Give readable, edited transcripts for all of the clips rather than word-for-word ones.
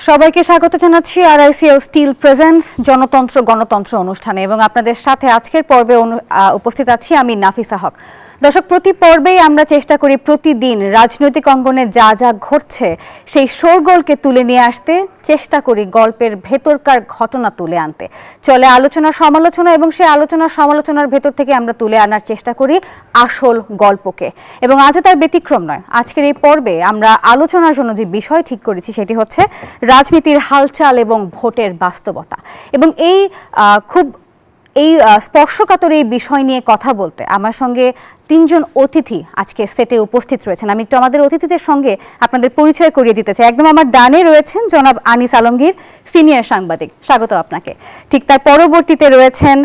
সবাইকে স্বাগত জানাচ্ছি আরআইসিএল স্টিল প্রেজেন্টস জনতন্ত্র গণতন্ত্র অনুষ্ঠানে এবং আপনাদের সাথে আজকের পর্বে উপস্থিত আছি আমি নাফিসা হক। দর্শক, প্রতি পর্বেই আমরা চেষ্টা করি প্রতিদিন রাজনৈতিক অঙ্গনে যা যা ঘটছে সেই শোরগোলকে তুলে নিয়ে আসতে চেষ্টা করি, গল্পের ভেতরকার ঘটনা তুলে আনতে। চলে আলোচনা সমালোচনা এবং সেই আলোচনা সমালোচনার ভেতর থেকে আমরা তুলে আনার চেষ্টা করি আসল গল্পকে, এবং আজও তার ব্যতিক্রম নয়। আজকের এই পর্বে আমরা আলোচনার জন্য যে বিষয় ঠিক করেছি সেটি হচ্ছে রাজনীতির হালচাল এবং ভোটের বাস্তবতা। এবং এই স্পর্শকাতর এই বিষয় নিয়ে কথা বলতে আমার সঙ্গে তিনজন অতিথি আজকে সেটে উপস্থিত রয়েছেন। আমি একটু আমাদের অতিথিদের সঙ্গে আপনাদের পরিচয় করিয়ে দিতে চাই। একদম আমার ডানে রয়েছেন জনাব আনিস আলমগীর, সিনিয়র সাংবাদিক, স্বাগত আপনাকে। ঠিক তার পরবর্তীতে রয়েছেন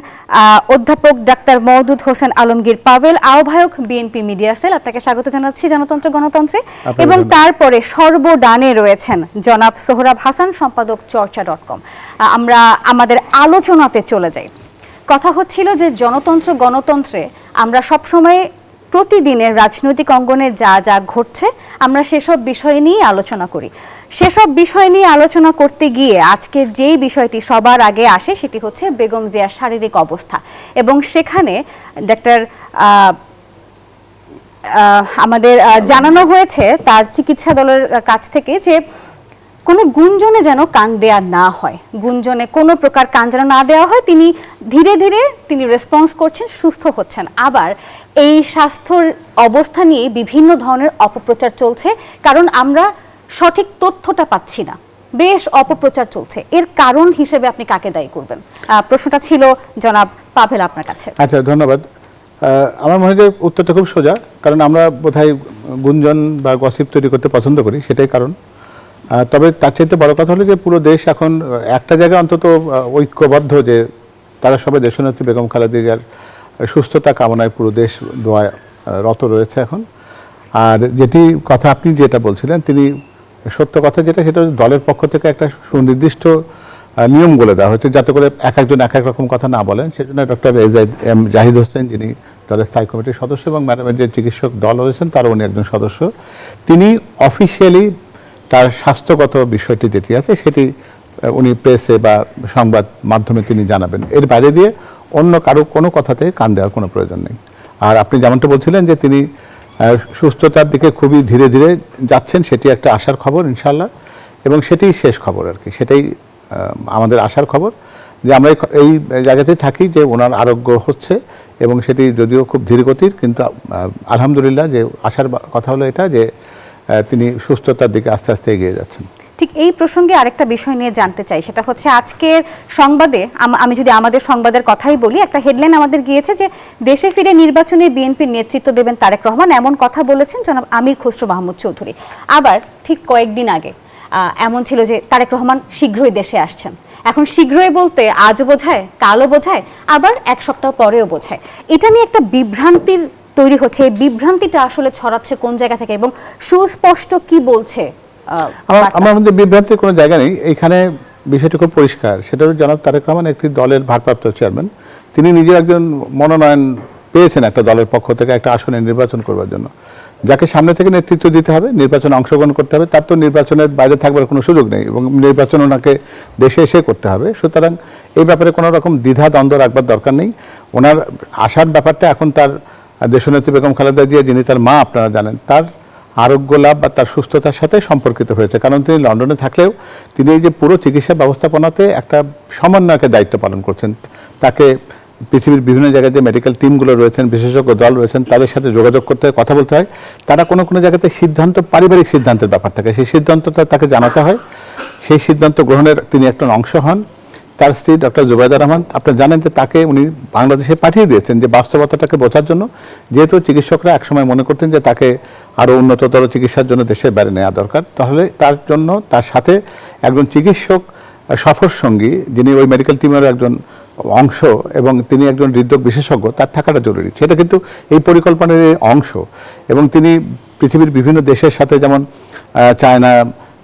অধ্যাপক ডাক্তার মওদুদ হোসেন আলমগীর পাভেল, আহ্বায়ক বিএনপি মিডিয়া সেল, আপনাকে স্বাগত জানাচ্ছি জনতন্ত্র গণতন্ত্রে। এবং তারপরে সর্বডানে রয়েছেন জনাব সোহরাব হাসান, সম্পাদক চর্চা.com। আমরা আমাদের আলোচনাতে চলে যাই। কথা হচ্ছিল যে জনতন্ত্র গণতন্ত্রে আমরা সবসময় প্রতিদিনের রাজনৈতিক অঙ্গনে যা যা ঘটছে আমরা সেসব বিষয় নিয়ে আলোচনা করি। সেসব বিষয় নিয়ে আলোচনা করতে গিয়ে আজকের যেই বিষয়টি সবার আগে আসে সেটি হচ্ছে বেগম জিয়ার শারীরিক অবস্থা। এবং সেখানে আমাদের জানানো হয়েছে তার চিকিৎসা দলের কাছ থেকে যে কোনো গুঞ্জনে যেন কান দেয়া না হয়, গুঞ্জনে কোনো প্রকার কান যেন না দেওয়া হয়। তিনি ধীরে ধীরে রেসপন্স করছেন, সুস্থ হচ্ছেন। আবার এই স্বাস্থ্যর অবস্থা নিয়ে বিভিন্ন ধরনের অপপ্রচার চলছে, কারণ আমরা সঠিক তথ্যটা পাচ্ছি না, বেশ অপপ্রচার চলছে। এর কারণ হিসেবে আপনি কাকে দায়ী করবেন? প্রশ্নটা ছিল জনাব পাভেল আপনার কাছে। আচ্ছা, ধন্যবাদ। আমার মনে হয় উত্তরটা খুব সোজা, কারণ আমরা বোধহয় গুঞ্জন বা গসিপ তৈরি করতে পছন্দ করি, সেটাই কারণ। তবে তার চাইতে বড় কথা হলো যে পুরো দেশ এখন একটা জায়গায় অন্তত ঐক্যবদ্ধ, যে তারা সবাই দেশনেত্রী বেগম খালেদা জিয়ার সুস্থতা কামনায় পুরো দেশ দোয়ায় রত রয়েছে এখন। আর কথা আপনি যেটা বলছিলেন, তিনি সত্য কথা যেটা, সেটা দলের পক্ষ থেকে একটা সুনির্দিষ্ট নিয়ম বলে দেওয়া হয়েছে, যাতে করে এক একজন এক এক রকম কথা না বলেন। সেজন্য ডক্টর জাহিদ হোসেন, যিনি দলের স্থায়ী কমিটির সদস্য, এবং ম্যাডামের যে চিকিৎসক দল রয়েছেন তারও উনি একজন সদস্য, তিনি অফিসিয়ালি তার স্বাস্থ্যগত বিষয়টি যেটি আছে সেটি উনি প্রেসে বা সংবাদ মাধ্যমে তিনি জানাবেন। এর বাইরে দিয়ে অন্য কারো কোনো কথাতে কান দেওয়ার কোনো প্রয়োজন নেই। আর আপনি যেমনটা বলছিলেন যে তিনি সুস্থতার দিকে খুবই ধীরে ধীরে যাচ্ছেন, সেটি একটা আশার খবর ইনশাল্লাহ, এবং সেটি শেষ খবর আর কি। সেটাই আমাদের আশার খবর, যে আমরা এই জায়গাতেই থাকি যে ওনার আরোগ্য হচ্ছে, এবং সেটি যদিও খুব ধীরগতির, কিন্তু আলহামদুলিল্লাহ যে আশার কথা হলো এটা যে তিনি সুস্থতার দিকে আস্তে আস্তে এগিয়ে যাচ্ছেন। ঠিক এই প্রসঙ্গে আরেকটা বিষয় নিয়ে জানতে চাই, সেটা হচ্ছে আজকের সংবাদে, আমি যদি আমাদের সংবাদের কথাই বলি, একটা হেডলাইন আমাদের গিয়েছে যে দেশে ফিরে নির্বাচনে বিএনপির নেতৃত্ব দেবেন তারেক রহমান, এমন কথা বলেছেন জনাব আমির খসরু মাহমুদ চৌধুরী। আবার ঠিক কয়েকদিন আগে এমন ছিল যে তারেক রহমান শীঘ্রই দেশে আসছেন। এখন শীঘ্রই বলতে আজও বোঝায়, কালও বোঝায়, আবার এক সপ্তাহ পরেও বোঝায়। এটা নিয়ে একটা বিভ্রান্তির তৈরি হচ্ছে। এই বিভ্রান্তিটা আসলে ছড়াচ্ছে কোন জায়গা থেকে এবং সুস্পষ্ট কি বলছে? আমার মধ্যে বিভ্রান্তির কোনো জায়গা নেই, এইখানে বিষয়টি খুব পরিষ্কার। সেটা জনাব তারেক রহমান একটি দলের ভারপ্রাপ্ত চেয়ারম্যান, তিনি নিজে একজন মনোনয়ন পেয়েছেন একটা দলের পক্ষ থেকে একটা আসনে নির্বাচন করবার জন্য। যাকে সামনে থেকে নেতৃত্ব দিতে হবে, নির্বাচনে অংশগ্রহণ করতে হবে, তার তো নির্বাচনের বাইরে থাকবার কোনো সুযোগ নেই, এবং নির্বাচন ওনাকে দেশে এসে করতে হবে। সুতরাং এই ব্যাপারে কোনো রকম দ্বিধা দ্বন্দ্ব রাখবার দরকার নেই। ওনার আসার ব্যাপারটা এখন তার দেশনেত্রী বেগম খালেদা জিয়া, যিনি তার মা আপনারা জানেন, তার আরোগ্য লাভ বা তার সুস্থতার সাথে সম্পর্কিত হয়েছে। কারণ তিনি লন্ডনে থাকলেও তিনি এই যে পুরো চিকিৎসা ব্যবস্থাপনাতে একটা সমন্বয়কের দায়িত্ব পালন করছেন। তাকে পৃথিবীর বিভিন্ন জায়গায় যে মেডিকেল টিমগুলো রয়েছেন, বিশেষজ্ঞ দল রয়েছেন, তাদের সাথে যোগাযোগ করতে হয়, কথা বলতে হয়। তারা কোনো কোনো জায়গাতে সিদ্ধান্ত, পারিবারিক সিদ্ধান্তের ব্যাপার থাকে, সেই সিদ্ধান্তটা তাকে জানাতে হয়। সেই সিদ্ধান্ত গ্রহণের তিনি একটা অংশ হন। তার স্ত্রী ডক্টর জুবাইদা রহমান, আপনারা জানেন যে তাকে উনি বাংলাদেশে পাঠিয়ে দিয়েছেন যে বাস্তবতাটাকে বোঝার জন্য, যেহেতু চিকিৎসকরা একসময় মনে করতেন যে তাকে আরও উন্নততর চিকিৎসার জন্য দেশের বাইরে নেওয়া দরকার, তাহলে তার জন্য তার সাথে একজন চিকিৎসক সফর সঙ্গী, যিনি ওই মেডিকেল টিমের একজন অংশ এবং তিনি একজন হৃদরোগ বিশেষজ্ঞ, তার থাকাটা জরুরি। সেটা কিন্তু এই পরিকল্পনার অংশ। এবং তিনি পৃথিবীর বিভিন্ন দেশের সাথে, যেমন চায়না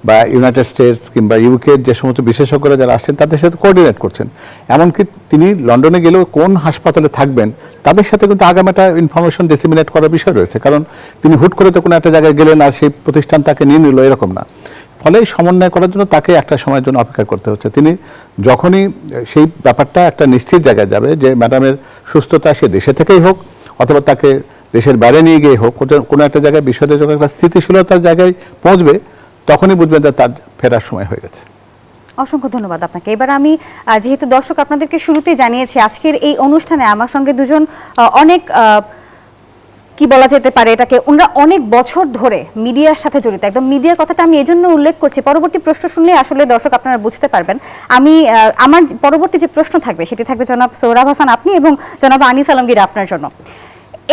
বা ইউনাইটেড স্টেটস কিংবা ইউকের যে সমস্ত বিশেষজ্ঞরা যারা আসছেন তাদের সাথে কোঅর্ডিনেট করছেন। এমনকি তিনি লন্ডনে গেলেও কোন হাসপাতালে থাকবেন তাদের সাথে কিন্তু আগাম একটা ইনফরমেশন ডিসিমিনেট করার বিষয় রয়েছে। কারণ তিনি হুট করে তো কোনো একটা জায়গায় গেলেন আর সেই প্রতিষ্ঠান তাকে নিয়ে নিল, এরকম না। ফলে এই সমন্বয় করার জন্য তাকে একটা সময়ের জন্য অপেক্ষা করতে হচ্ছে। তিনি যখনই সেই ব্যাপারটা একটা নিশ্চিত জায়গায় যাবে যে ম্যাডামের সুস্থতা সে দেশে থেকেই হোক অথবা তাকে দেশের বাইরে নিয়ে গিয়ে হোক, কোনো একটা জায়গায় বিষয়টা যখন একটা স্থিতিশীলতার জায়গায় পৌঁছবে তখনই বুঝবেন যে তার ফেরার সময় হয়ে গেছে। অসংখ্য ধন্যবাদ আপনাকে। এবার আমি যেহেতু দর্শক আপনাদেরকে শুরুতেই জানিয়েছি আজকের এই অনুষ্ঠানে আমার সঙ্গে দুজন অনেক কি বলা যেতে পারে এটাকে, ওনারা অনেক বছর ধরে মিডিয়ার সাথে জড়িত। একদম মিডিয়ার কথাটা আমি এজন্য উল্লেখ করছি, পরবর্তী প্রশ্ন শুনলে আসলে দর্শক আপনারা বুঝতে পারবেন। আমি আমার পরবর্তী যে প্রশ্ন থাকবে সেটি থাকবে জনাব সোহরাব হাসান আপনি এবং জনাব আনিস আলমগীর আপনার জন্য।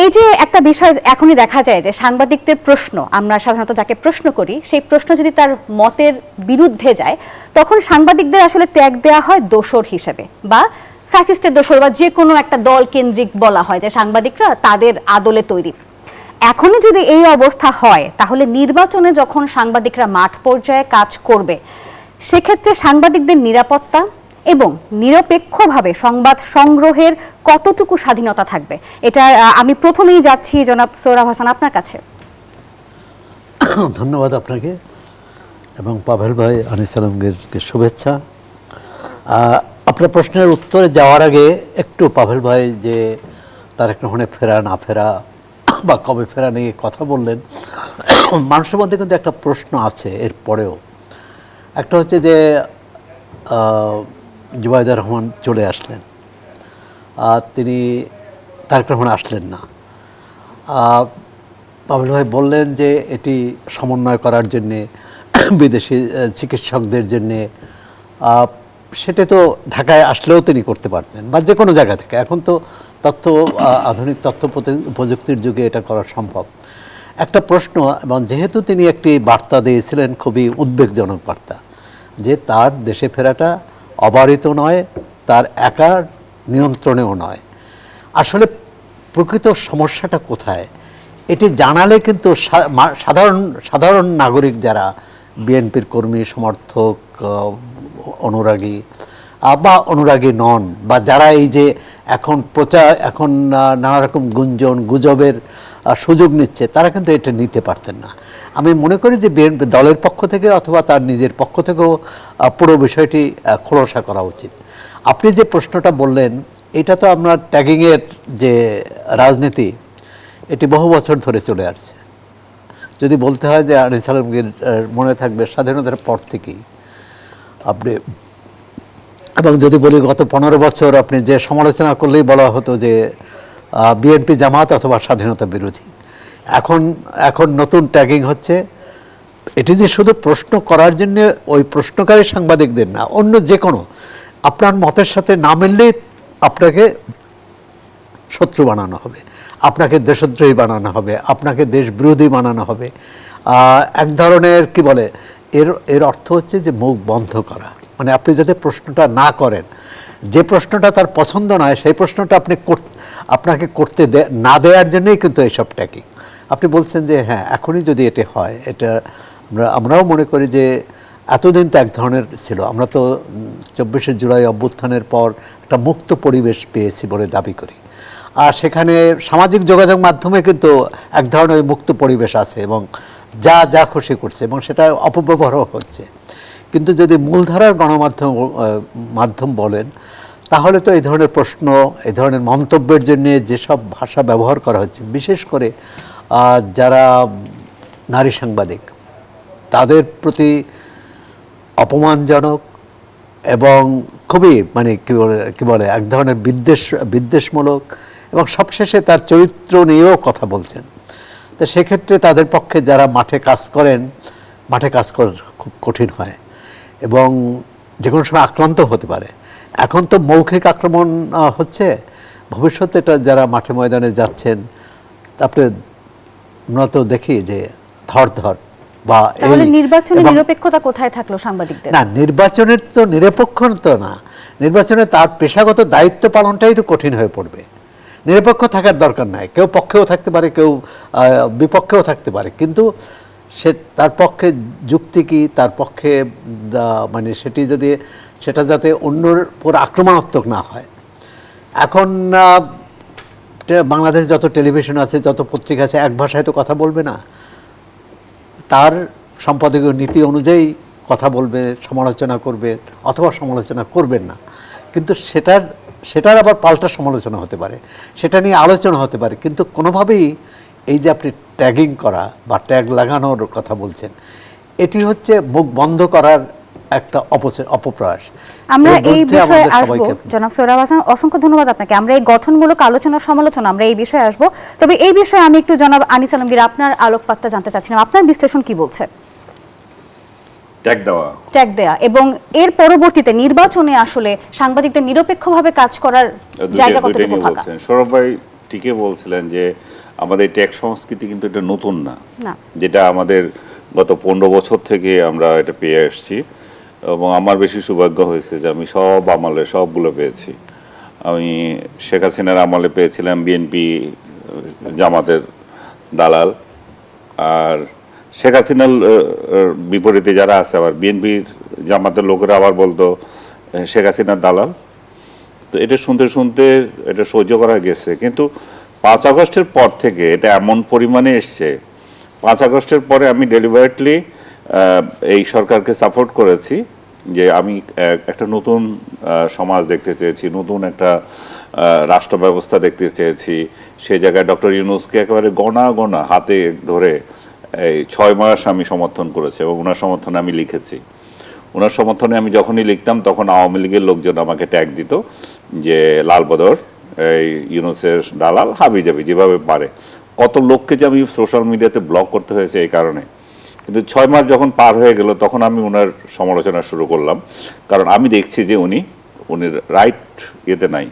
এই যে একটা বিষয় এখনই দেখা যায় যে সাংবাদিকদের প্রশ্ন, আমরা সাধারণত যাকে প্রশ্ন করি সেই প্রশ্ন যদি তার মতের বিরুদ্ধে যায় তখন সাংবাদিকদের আসলে ট্যাগ দেওয়া হয় দোসর হিসেবে বা ফ্যাসিস্টের দোসর বা যে কোনো একটা দল কেন্দ্রিক বলা হয় যে সাংবাদিকরা তাদের আদলে তৈরি। এখনই যদি এই অবস্থা হয় তাহলে নির্বাচনে যখন সাংবাদিকরা মাঠ পর্যায়ে কাজ করবে সেক্ষেত্রে সাংবাদিকদের নিরাপত্তা এবং নিরপেক্ষভাবে সংবাদ সংগ্রহের কতটুকু স্বাধীনতা থাকবে, এটা আমি প্রথমেই যাচ্ছি জনাব সোহরাব হাসান আপনার কাছে। ধন্যবাদ আপনাকে এবং পাভেল ভাই, আনিস আলমগীরকে শুভেচ্ছা। আপনার প্রশ্নের উত্তরে যাওয়ার আগে একটু পাভেল ভাই যে তারেক রহমানের ফেরা না ফেরা বা কবে ফেরা নিয়ে কথা বললেন, মানুষের মধ্যে কিন্তু একটা প্রশ্ন আছে এর পরেও। একটা হচ্ছে যে জুবাইদা রহমান চলে আসলেন, তিনি তারেক রহমান আসলেন না। পাভেল ভাই বললেন যে এটি সমন্বয় করার জন্যে বিদেশি চিকিৎসকদের জন্যে, সেটা তো ঢাকায় আসলেও তিনি করতে পারতেন বা যে কোনো জায়গা থেকে। এখন তো আধুনিক তথ্য প্রযুক্তির যুগে এটা করা সম্ভব। একটা প্রশ্ন, এবং যেহেতু তিনি একটি বার্তা দিয়েছিলেন খুবই উদ্বেগজনক বার্তা যে তার দেশে ফেরাটা অবারিত নয়, তার একার নিয়ন্ত্রণেও নয়। আসলে প্রকৃত সমস্যাটা কোথায় এটি জানালে কিন্তু সাধারণ নাগরিক যারা বিএনপির কর্মী সমর্থক অনুরাগী বা অনুরাগী নন বা যারা এই যে এখন নানা রকম গুজবের সুযোগ নিচ্ছে তারা কিন্তু এটা নিতে পারতেন না। আমি মনে করি যে বিএনপি দলের পক্ষ থেকে অথবা তার নিজের পক্ষ থেকেও পুরো বিষয়টি খোলসা করা উচিত। আপনি যে প্রশ্নটা বললেন এটা তো আপনার ট্যাগিংয়ের যে রাজনীতি এটি বহু বছর ধরে চলে আসছে। যদি বলতে হয় যে আনিস আলমগীর মনে থাকবে স্বাধীনতার পর থেকেই আপনি, এবং যদি বলি গত 15 বছর আপনি যে সমালোচনা করলেই বলা হতো যে বিএনপি জামাত অথবা স্বাধীনতা বিরোধী। এখন নতুন ট্যাগিং হচ্ছে। এটি যে শুধু প্রশ্ন করার জন্য ওই প্রশ্নকারী সাংবাদিকদের না, অন্য যে কোনো আপনার মতের সাথে না মিললেই আপনাকে শত্রু বানানো হবে, আপনাকে দেশদ্রোহী বানানো হবে, আপনাকে দেশবিরোধী বানানো হবে। এক ধরনের কি বলে এর অর্থ হচ্ছে যে মুখ বন্ধ করা, মানে আপনি যাতে প্রশ্নটা না করেন, যে প্রশ্নটা তার পছন্দ নয় সেই প্রশ্নটা আপনাকে করতে না দেওয়ার জন্যই কিন্তু এইসব ট্যাগিং। আপনি বলছেন যে হ্যাঁ এখনই যদি এটা হয়, এটা আমরাও মনে করি যে এতদিন তো এক ধরনের ছিল। আমরা তো 24শে জুলাই অভ্যুত্থানের পর একটা মুক্ত পরিবেশ পেয়েছি বলে দাবি করি, আর সেখানে সামাজিক যোগাযোগ মাধ্যমে কিন্তু এক ধরনের মুক্ত পরিবেশ আছে এবং যা খুশি করছে এবং সেটা অপব্যবহারও হচ্ছে। কিন্তু যদি মূলধারার গণমাধ্যম বলেন তাহলে তো এই ধরনের প্রশ্ন, এই ধরনের মন্তব্যের জন্য যেসব ভাষা ব্যবহার করা হচ্ছে, বিশেষ করে যারা নারী সাংবাদিক তাদের প্রতি অপমানজনক এবং খুবই মানে কি বলে এক ধরনের বিদ্বেষমূলক, এবং সবশেষে তার চরিত্র নিয়েও কথা বলছেন। তো সেক্ষেত্রে তাদের পক্ষে যারা মাঠে কাজ করা খুব কঠিন হয় এবং যে কোনো সময় আক্রান্ত হতে পারে। এখন তো মৌখিক আক্রমণ হচ্ছে, ভবিষ্যতে এটা যারা মাঠে ময়দানে যাচ্ছেন তারপরে আমরা তো দেখি যে ধর বা তাহলে নির্বাচনের নিরপেক্ষতা কোথায় থাকলো সাংবাদিকদের? না, নির্বাচনের তো নিরপেক্ষতা না, নির্বাচনে তার পেশাগত দায়িত্ব পালনটাই তো কঠিন হয়ে পড়বে। নিরপেক্ষ থাকার দরকার নাই, কেউ পক্ষেও থাকতে পারে, কেউ বিপক্ষেও থাকতে পারে, কিন্তু তার পক্ষে যুক্তি কি, তার পক্ষে মানে সেটা যাতে অন্যর উপর আক্রমণাত্মক না হয়। এখন বাংলাদেশ যত টেলিভিশন আছে, যত পত্রিকা আছে, এক ভাষায় তো কথা বলবে না। তার সম্পাদকীয় নীতি অনুযায়ী কথা বলবে, সমালোচনা করবে অথবা সমালোচনা করবেন না, কিন্তু সেটার আবার পাল্টা সমালোচনা হতে পারে, সেটা নিয়ে আলোচনা হতে পারে, কিন্তু কোনোভাবেই এই যে আপনি ট্যাগিং করা বা ট্যাগ লাগানোর কথা বলছেন, এটি হচ্ছে মুখ বন্ধ করার একটা অপপ্রয়াস। আমরা এর এই বিরুদ্ধে বিষয়ে আমাদের আসবো, সবাইকে জনাব সোহরাব হাসান, অসংখ্য ধন্যবাদ আপনাকে। আমরা এই গঠনমূলক আলোচনা সমালোচনা আমরা এই বিষয়ে আসবো, তবে এই বিষয়ে আমি একটু জনাব আনিস আলমগীর আপনার আলোকপাতটা জানতে চাচ্ছিলাম, আপনার বিশ্লেষণ কি বলছে? ট্যাগ দেয়া এবং এর পরবর্তীতে নির্বাচনে আসলে সাংবাদিকদের নিরপেক্ষভাবে কাজ করার জায়গা কতটুকু ফাঁকা? সৌরভ ভাই ঠিকই বলছিলেন যে আমাদের ট্যাগ সংস্কৃতি কিন্তু এটা নতুন না, যেটা আমাদের গত 15 বছর থেকে আমরা এটা পেয়ে আসছি, এবং আমার বেশি সৌভাগ্য হয়েছে যে আমি সব আমলে সবগুলো পেয়েছি। আমি শেখ হাসিনার আমলে পেয়েছিলাম বিএনপি জামাতের দালাল, আর শেখ হাসিনার বিপরীতে যারা আছে আবার বিএনপির জামাতের লোকেরা আবার বলতো শেখ হাসিনার দালাল। তো এটা শুনতে শুনতে এটা সহ্য করা গেছে, কিন্তু 5 আগস্টের পর থেকে এটা এমন পরিমাণে এসছে, 5 আগস্টের পরে আমি ডেলিভারেটলি এই সরকারকে সাপোর্ট করেছি যে আমি একটা নতুন সমাজ দেখতে চেয়েছি, নতুন একটা রাষ্ট্র ব্যবস্থা দেখতে চেয়েছি। সেই জায়গায় ডক্টর ইউনূসকে একেবারে গণা হাতে ধরে এই 6 মাস আমি সমর্থন করেছি, এবং ওনার সমর্থনে আমি লিখেছি। ওনার সমর্থনে আমি যখনই লিখতাম তখন আওয়ামী লীগের লোকজন আমাকে ট্যাগ দিত যে লালবদর, এই ইউনূসের দালাল, হাবিজাবি যেভাবে পারে। কত লোককে যে আমি সোশ্যাল মিডিয়াতে ব্লক করতে হয়েছে এই কারণে। কিন্তু 6 মাস যখন পার হয়ে গেল তখন আমি ওনার সমালোচনা শুরু করলাম, কারণ আমি দেখছি যে উনি রাইট ইয়েতে নাই।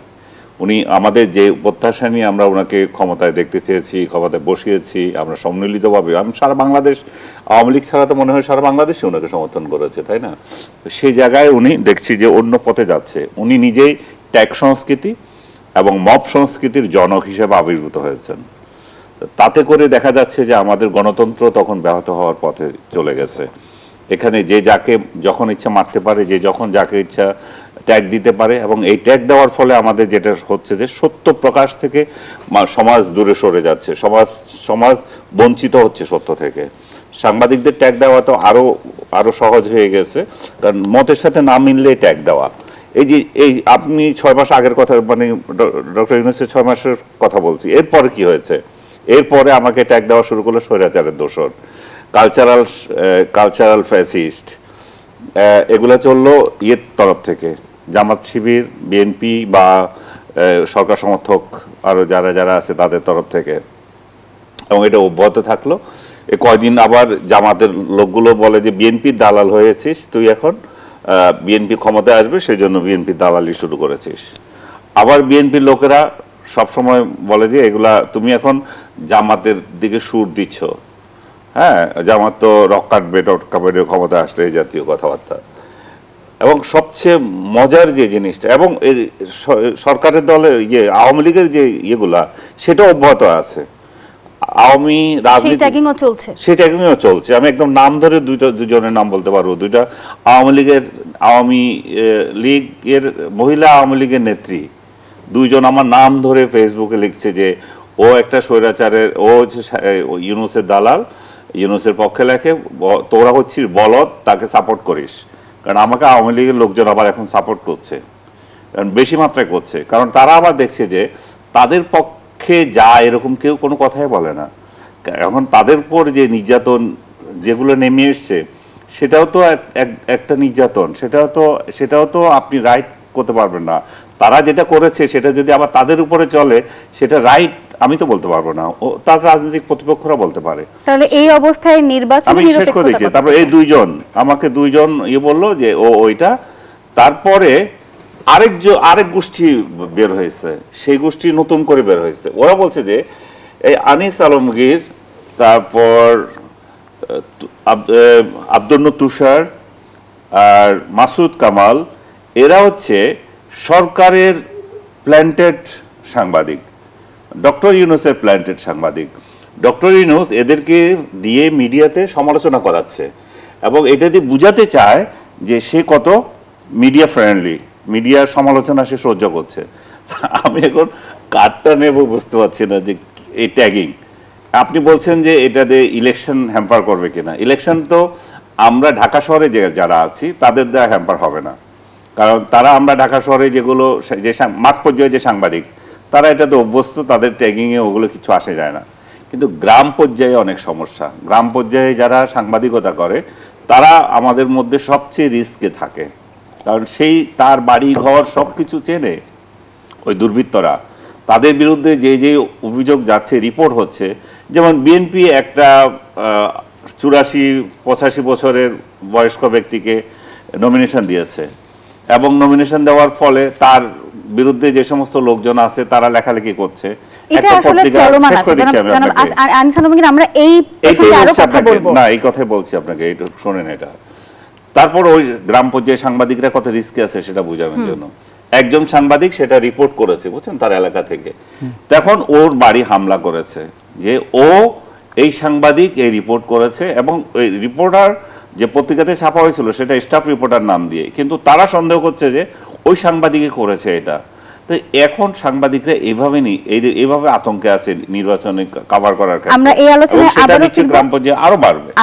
উনি আমাদের যে প্রত্যাশা নিয়ে আমরা ওনাকে ক্ষমতায় দেখতে চেয়েছি, ক্ষমতায় বসিয়েছি আমরা সম্মিলিতভাবে, আমি সারা বাংলাদেশ, আওয়ামী লীগ ছাড়া তো মনে হয় সারা বাংলাদেশে ওনাকে সমর্থন করেছে, তাই না? সেই জায়গায় উনি দেখছি যে অন্য পথে যাচ্ছে। উনি নিজেই ট্যাগ সংস্কৃতি এবং মব সংস্কৃতির জনক হিসেবে আবির্ভূত হয়েছেন। তাতে করে দেখা যাচ্ছে যে আমাদের গণতন্ত্র তখন ব্যাহত হওয়ার পথে চলে গেছে। এখানে যে যাকে যখন ইচ্ছা মারতে পারে, যে যখন যাকে ইচ্ছা ট্যাগ দিতে পারে, এবং এই ট্যাগ দেওয়ার ফলে আমাদের যেটা হচ্ছে যে সত্য প্রকাশ থেকে সমাজ দূরে সরে যাচ্ছে, সমাজ বঞ্চিত হচ্ছে সত্য থেকে। সাংবাদিকদের ট্যাগ দেওয়া তো আরো সহজ হয়ে গেছে, কারণ মতের সাথে না মিললে ট্যাগ দেওয়া। এই আপনি 6 মাস আগের কথা, মানে ডক্টর ইউনূসের 6 মাসের কথা বলছি। এরপরে কি হয়েছে? এরপরে আমাকে ট্যাগ দেওয়া শুরু করলো স্বৈরাচারের দোসর, কালচারাল ফ্যাসিস্ট। এগুলো চললো ইয়ের তরফ থেকে, জামাত শিবির, বিএনপি বা সরকার সমর্থক আরও যারা আছে তাদের তরফ থেকে, এবং এটা অব্যাহত থাকলো। কয়দিন আবার জামাতের লোকগুলো বলে যে বিএনপির দালাল হয়েছিস তুই, এখন বিএনপি ক্ষমতায় আসবে সেই জন্য বিএনপির দালালি শুরু করেছিস। আবার বিএনপির লোকেরা সবসময় বলে যে এগুলা তুমি এখন জামাতের দিকে সুর দিচ্ছ, হ্যাঁ জামাত তো রক কাটবে, টটকাবে ক্ষমতা আসলে, এই জাতীয় কথাবার্তা। এবং সবচেয়ে মজার যে জিনিসটা, এবং সরকারের দলে আওয়ামী লীগের যে ইয়েগুলা সেটা অব্যাহত আছে। আওয়ামী রাজনীতি সেই ট্যাগিংও চলছে। আমি একদম নাম ধরে দুজনের নাম বলতে পারবো। আওয়ামী লীগের মহিলা আওয়ামী লীগের নেত্রী 2 জন আমার নাম ধরে ফেসবুকে লিখছে যে ও একটা স্বৈরাচারের, ও হচ্ছে ইউনূসের দালাল, ইউনূসের পক্ষে লেখে, তোরা হচ্ছিস বলদ, তাকে সাপোর্ট করিস। কারণ আমাকে আওয়ামী লীগের লোকজন আবার এখন সাপোর্ট করছে, কারণ বেশি মাত্রায় করছে, কারণ তারা আবার দেখছে যে তাদের পক্ষে যা এরকম কেউ কোনো কথাই বলে না। এখন তাদের উপর যে নির্যাতন যেগুলো নেমে এসছে সেটাও তো একটা নির্যাতন, সেটাও তো আপনি রাইট করতে পারবেন না। তারা যেটা করেছে সেটা যদি আবার তাদের উপরে চলে সেটা রাইট আমি তো বলতে পারবো না, ও তার রাজনৈতিক প্রতিপক্ষরা বলতে পারে। তাহলে এই অবস্থায় নির্বাচন আমি শেষ করে দিচ্ছি। তারপর এই 2 জন আমাকে 2 জন বললো যে ওইটা। তারপরে আরেক গোষ্ঠী বের হয়েছে, সেই গোষ্ঠী নতুন করে বের হয়েছে। ওরা বলছে যে এই আনিস আলমগীর, তারপর আব্দুল তুষার আর মাসুদ কামাল, এরা হচ্ছে সরকারের প্ল্যান্টেড সাংবাদিক, ডক্টর ইউনূসের প্ল্যান্টেড সাংবাদিক। ডক্টর ইউনূস এদেরকে দিয়ে মিডিয়াতে সমালোচনা করাচ্ছে, এবং এটা দিয়ে বুঝাতে চায় যে সে কত মিডিয়া ফ্রেন্ডলি, মিডিয়ার সমালোচনা সে সহ্য করছে। আমি এখন কার্ডটা নেব বুঝতে পারছি না যে এই ট্যাগিং আপনি বলছেন যে এটাতে ইলেকশন হ্যাম্পার করবে কিনা, ইলেকশন তো আমরা ঢাকা শহরে যারা আছি তাদের দ্বারা হ্যাম্পার হবে না, কারণ আমরা ঢাকা শহরে যেগুলো যে মাঠ পর্যায়ে যে সাংবাদিক তারা এটাতে অভ্যস্ত, তাদের ট্যাগিংয়ে ওগুলো কিছু আসে যায় না। কিন্তু গ্রাম পর্যায়ে অনেক সমস্যা, গ্রাম পর্যায়ে যারা সাংবাদিকতা করে তারা আমাদের মধ্যে সবচেয়ে রিস্কে থাকে, কারণ সেই তার বাড়ি ঘর সব কিছু চেনে ওই দুর্বৃত্তরা। তাদের বিরুদ্ধে যে যে অভিযোগ যাচ্ছে, রিপোর্ট হচ্ছে, যেমন বিএনপি একটা 84-85 বছরের বয়স্ক ব্যক্তিকে নমিনেশন দিয়েছে এবং নমিনেশন দেওয়ার ফলে তার বিরুদ্ধে যে সমস্ত লোকজন আছে তারা লেখালেখি করছে। এটা আসলে চলমান আছে জনাব আনিস আলমগীর, আমরা এই প্রসঙ্গে আরো কথা বলবো। না, এই কথাই বলছি আপনাকে, এটা শুনেন। এটা তারপর ওই গ্রাম পর্যায়ে সাংবাদিকরা কত রিস্কে আছে সেটা বোঝানোর জন্য একজন সাংবাদিক সেটা রিপোর্ট করেছে, বুঝছেন, তার এলাকা থেকে। তখন ওর বাড়ি হামলা করেছে যে ও এই সাংবাদিক এই রিপোর্ট করেছে, এবং ওই রিপোর্টার যে পত্রিকাতে ছাপা হয়েছিল সেটা স্টাফ রিপোর্টার নাম দিয়ে, কিন্তু তারা সন্দেহ করছে যে ওই সাংবাদিকই করেছে এটা। তো এখন সাংবাদিকরা এইভাবে আতঙ্কে আছে নির্বাচনে কভার করার ক্ষেত্রে। আমরা এই আলোচনায় গ্রাম পর্যায়ে